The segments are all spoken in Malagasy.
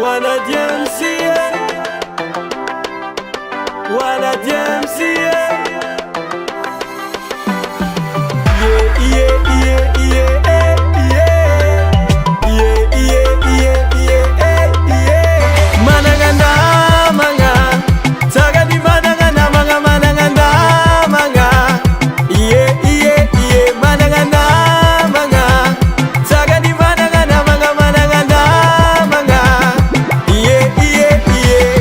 Wala DMCA, wala DMCA. Yeah, yeah, yeah, yeah, yeah, yeah, yeah, yeah. Manangana manga, taga di manangana manga, manangana manga. Yeah, yeah, yeah, manangana manga, taga di manangana manga, manangana manga. Yeah, yeah, yeah.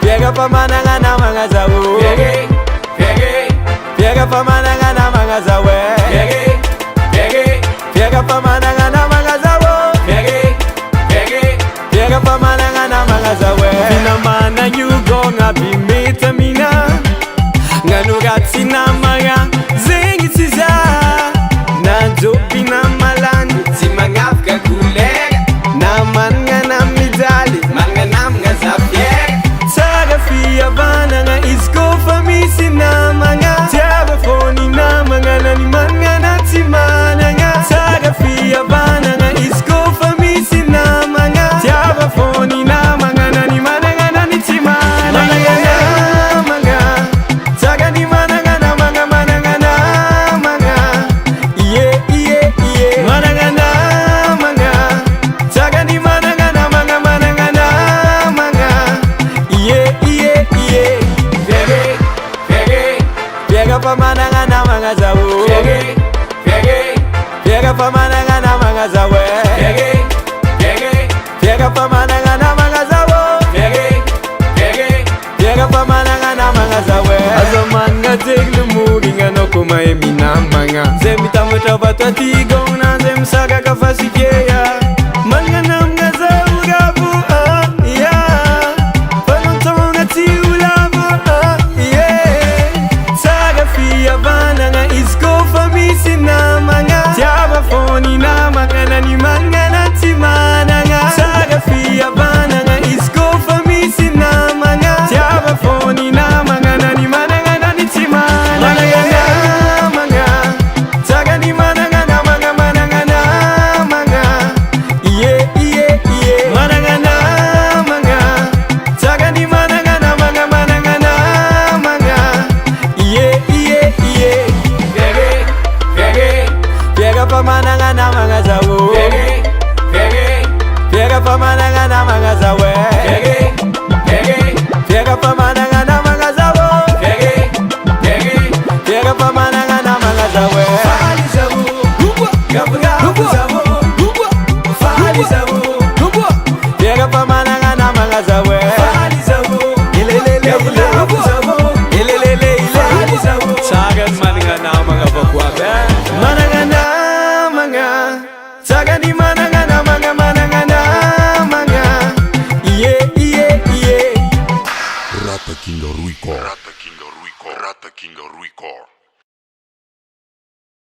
Piega pa manangana manga zawu. Piega pa manangana manga zawe. Piega pa manangana manga zawo. Piega pa manangana manga zawe. Vina mana yugo ngabi metamina. Nganugati na manga zengi tiza. Nanjo pina malani timangafka kulega. Na mangana midali mangana mga zafiega. Saga fia bananga isko famisi na manga. Tiaba foni na manga nani mangana timananga. Saga fia bananga isko famisi na manga. Tiaba foni na manga nani mananga nani timananga. Manga saga ni mananga na manga mananga na manga. Yeah yeah yeah mananga na manga. Saga ni mananga na manga mananga na manga. Yeah yeah yeah. Piega pa mananga na manga zawu. Piega pa mananga na manga zawe. Piega pa mananga na manga zawo. Piega pa mananga na manga zawe. Azamanga teglu muringa no kuma emina manga. Zemi tamuta batati gona zem saga kafasikeya. Manga na manga zawu gabu yeah. Panontonga ti ulabu yeah. Saga fia bananga isko famisi na manga. Tiaba foni na manga nani manga na timananga. Saga fia bananga isko famisi na manga. Tiaba foni na